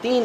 3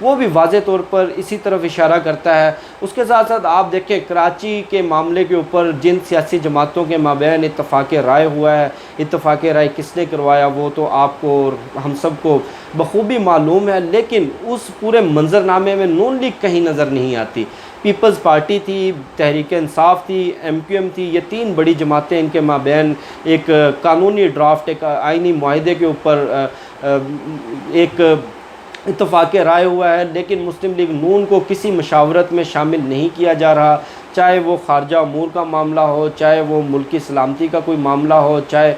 وہ بھی واضح طور پر اسی طرف اشارہ کرتا ہے۔ اس کے ساتھ ساتھ آپ دیکھیں کراچی کے معاملے کے اوپر جن سیاسی جماعتوں کے مابین اتفاق رائے ہوا ہے، اتفاق رائے کس نے کروایا وہ تو آپ کو اور ہم سب کو بخوبی معلوم ہے، لیکن اس پورے منظرنامے میں نون لیگ کہیں نظر نہیں آتی۔ پیپلز پارٹی تھی، تحریک انصاف تھی، ایم کیو ایم تھی، یہ تین بڑی جماعتیں، ان کے مابین ایک قانونی ڈرافٹ، ایک آئینی معاہدے کے اوپر ایک اتفاق رائے ہوا ہے، لیکن مسلم لیگ نون کو کسی مشاورت میں شامل نہیں کیا جا رہا، چاہے وہ خارجہ امور کا معاملہ ہو، چاہے وہ ملکی سلامتی کا کوئی معاملہ ہو، چاہے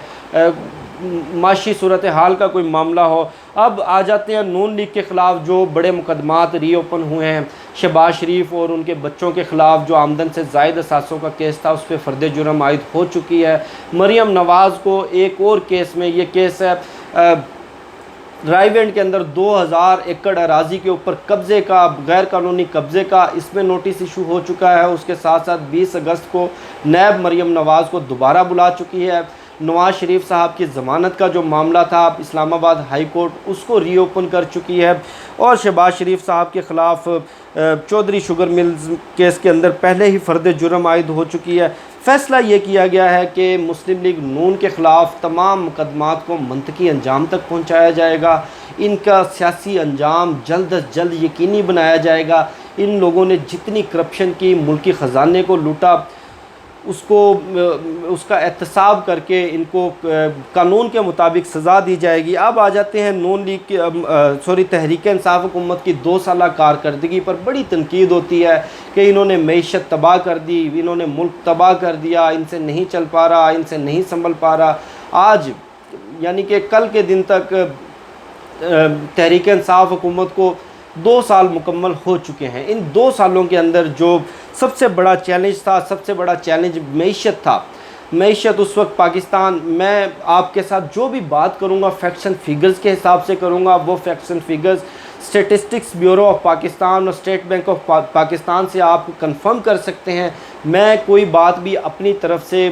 معاشی صورتحال کا کوئی معاملہ ہو۔ اب آ جاتے ہیں نون لیگ کے خلاف جو بڑے مقدمات ری اوپن ہوئے ہیں، شہباز شریف اور ان کے بچوں کے خلاف جو آمدن سے زائد اثاثوں کا کیس تھا اس پہ فرد جرم عائد ہو چکی ہے۔ مریم نواز کو ایک اور کیس میں، یہ کیس ہے رائے وینڈ کے اندر 2000 ایکڑ اراضی کے اوپر قبضے کا، غیر قانونی قبضے کا، اس میں نوٹس ایشو ہو چکا ہے۔ اس کے ساتھ ساتھ 20 اگست کو نیب مریم نواز کو دوبارہ بلا چکی ہے۔ نواز شریف صاحب کی ضمانت کا جو معاملہ تھا اسلام آباد ہائی کورٹ اس کو ری اوپن کر چکی ہے، اور شہباز شریف صاحب کے خلاف چودھری شوگر ملز کیس کے اندر پہلے ہی فرد جرم عائد ہو چکی ہے۔ فیصلہ یہ کیا گیا ہے کہ مسلم لیگ نون کے خلاف تمام مقدمات کو منطقی انجام تک پہنچایا جائے گا، ان کا سیاسی انجام جلد از جلد یقینی بنایا جائے گا۔ ان لوگوں نے جتنی کرپشن کی، ملکی خزانے کو لوٹا، اس کا احتساب کر کے ان کو قانون کے مطابق سزا دی جائے گی۔ اب آ جاتے ہیں نون لیگ کی تحریک انصاف حکومت کی 2 سالہ کارکردگی پر بڑی تنقید ہوتی ہے کہ انہوں نے معیشت تباہ کر دی، انہوں نے ملک تباہ کر دیا، ان سے نہیں چل پا رہا، ان سے نہیں سنبھل پا رہا۔ آج یعنی کہ کل کے دن تک تحریک انصاف حکومت کو 2 سال مکمل ہو چکے ہیں۔ ان 2 سالوں کے اندر جو سب سے بڑا چیلنج تھا، سب سے بڑا چیلنج معیشت تھا۔ معیشت اس وقت پاکستان، میں آپ کے ساتھ جو بھی بات کروں گا فیکٹس اینڈ فیگرز کے حساب سے کروں گا، وہ facts and figures statistics bureau of Pakistan اور اسٹیٹ بینک آف پاکستان سے آپ کنفرم کر سکتے ہیں۔ میں کوئی بات بھی اپنی طرف سے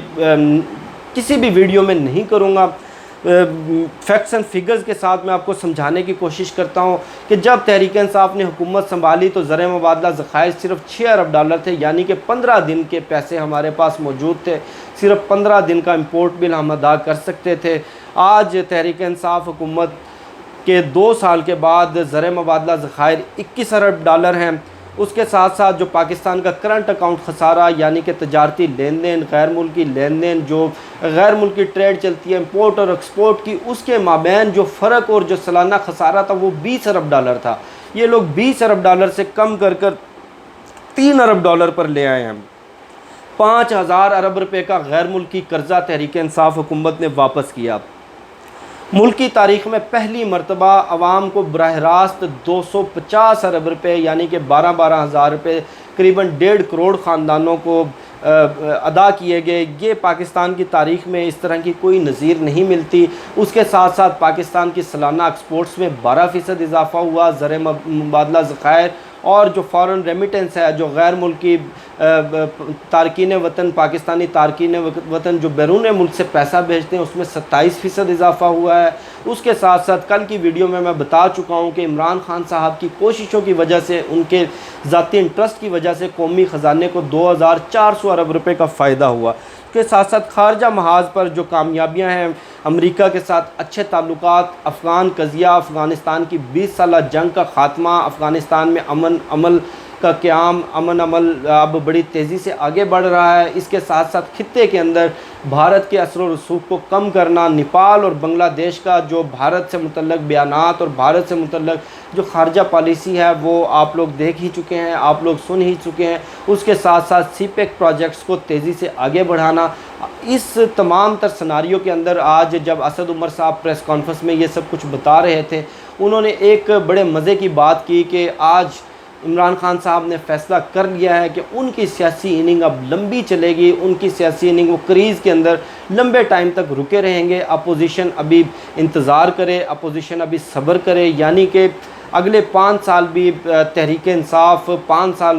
کسی بھی ویڈیو میں نہیں کروں گا، فیکٹس اینڈ فگرز کے ساتھ میں آپ کو سمجھانے کی کوشش کرتا ہوں کہ جب تحریک انصاف نے حکومت سنبھالی تو زر مبادلہ ذخائر صرف 6 ارب ڈالر تھے، یعنی کہ 15 دن کے پیسے ہمارے پاس موجود تھے، صرف 15 دن کا امپورٹ بل ہم ادا کر سکتے تھے۔ آج تحریک انصاف حکومت کے 2 سال کے بعد زر مبادلہ ذخائر 21 ارب ڈالر ہیں۔ اس کے ساتھ ساتھ جو پاکستان کا کرنٹ اکاؤنٹ خسارہ، یعنی کہ تجارتی لین دین، غیر ملکی لین دین، جو غیر ملکی ٹریڈ چلتی ہے امپورٹ اور ایکسپورٹ کی، اس کے مابین جو فرق اور جو سالانہ خسارہ تھا وہ 20 ارب ڈالر تھا۔ یہ لوگ 20 ارب ڈالر سے کم کر 3 ارب ڈالر پر لے آئے ہیں۔ 5000 ارب روپے کا غیر ملکی قرضہ تحریک انصاف حکومت نے واپس کیا۔ ملکی تاریخ میں پہلی مرتبہ عوام کو براہ راست 250 ارب روپے، یعنی کہ 12 ہزار روپے، قریباً 1.5 کروڑ خاندانوں کو ادا کیے گئے۔ یہ پاکستان کی تاریخ میں اس طرح کی کوئی نظیر نہیں ملتی۔ اس کے ساتھ ساتھ پاکستان کی سالانہ ایکسپورٹس میں 12% اضافہ ہوا۔ زر مبادلہ ذخائر اور جو فارن ریمیٹنس ہے، جو غیر ملکی تارکین وطن، پاکستانی تارکین وطن جو بیرون ملک سے پیسہ بھیجتے ہیں، اس میں 27% اضافہ ہوا ہے۔ اس کے ساتھ ساتھ کل کی ویڈیو میں بتا چکا ہوں کہ عمران خان صاحب کی کوششوں کی وجہ سے، ان کے ذاتی انٹرسٹ کی وجہ سے قومی خزانے کو 2400 ارب روپے کا فائدہ ہوا۔ اس کے ساتھ ساتھ خارجہ محاذ پر جو کامیابیاں ہیں، امریکہ کے ساتھ اچھے تعلقات، افغان قضیہ، افغانستان کی 20 سالہ جنگ کا خاتمہ، افغانستان میں امن عمل کا قیام، امن عمل اب بڑی تیزی سے آگے بڑھ رہا ہے۔ اس کے ساتھ ساتھ خطے کے اندر بھارت کے اثر و رسوخ کو کم کرنا، نیپال اور بنگلہ دیش کا جو بھارت سے متعلق بیانات اور بھارت سے متعلق جو خارجہ پالیسی ہے وہ آپ لوگ دیکھ ہی چکے ہیں، آپ لوگ سن ہی چکے ہیں۔ اس کے ساتھ ساتھ سی پیک پروجیکٹس کو تیزی سے آگے بڑھانا۔ اس تمام تر سناریو کے اندر آج جب اسد عمر صاحب پریس کانفرنس میں یہ سب کچھ بتا رہے تھے، انہوں نے ایک بڑے مزے کی بات کی کہ آج عمران خان صاحب نے فیصلہ کر لیا ہے کہ ان کی سیاسی اننگ اب لمبی چلے گی، ان کی سیاسی اننگ وہ کریز کے اندر لمبے ٹائم تک رکے رہیں گے۔ اپوزیشن ابھی انتظار کرے، اپوزیشن ابھی صبر کرے، یعنی کہ اگلے 5 سال بھی تحریک انصاف 5 سال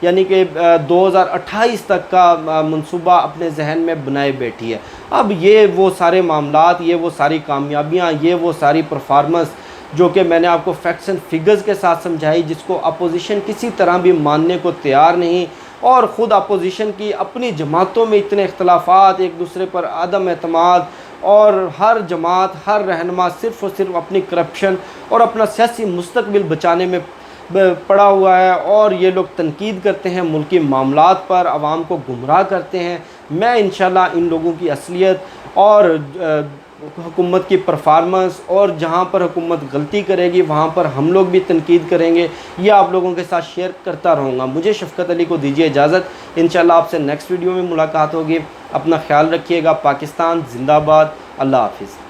یعنی کہ 2028 تک کا منصوبہ اپنے ذہن میں بنائے بیٹھی ہے۔ اب یہ وہ سارے معاملات، یہ وہ ساری کامیابیاں، یہ وہ ساری پرفارمنس جو کہ میں نے آپ کو فیکٹس اینڈ فگرز کے ساتھ سمجھائی، جس کو اپوزیشن کسی طرح بھی ماننے کو تیار نہیں، اور خود اپوزیشن کی اپنی جماعتوں میں اتنے اختلافات، ایک دوسرے پر عدم اعتماد، اور ہر جماعت، ہر رہنما صرف اور صرف اپنی کرپشن اور اپنا سیاسی مستقبل بچانے میں پڑا ہوا ہے، اور یہ لوگ تنقید کرتے ہیں ملکی معاملات پر، عوام کو گمراہ کرتے ہیں۔ میں انشاءاللہ ان لوگوں کی اصلیت اور حکومت کی پرفارمنس، اور جہاں پر حکومت غلطی کرے گی وہاں پر ہم لوگ بھی تنقید کریں گے، یہ آپ لوگوں کے ساتھ شیئر کرتا رہوں گا۔ مجھے شفقت علی کو دیجیے اجازت، انشاءاللہ آپ سے نیکسٹ ویڈیو میں ملاقات ہوگی۔ اپنا خیال رکھیے گا۔ پاکستان زندہ باد۔ اللہ حافظ۔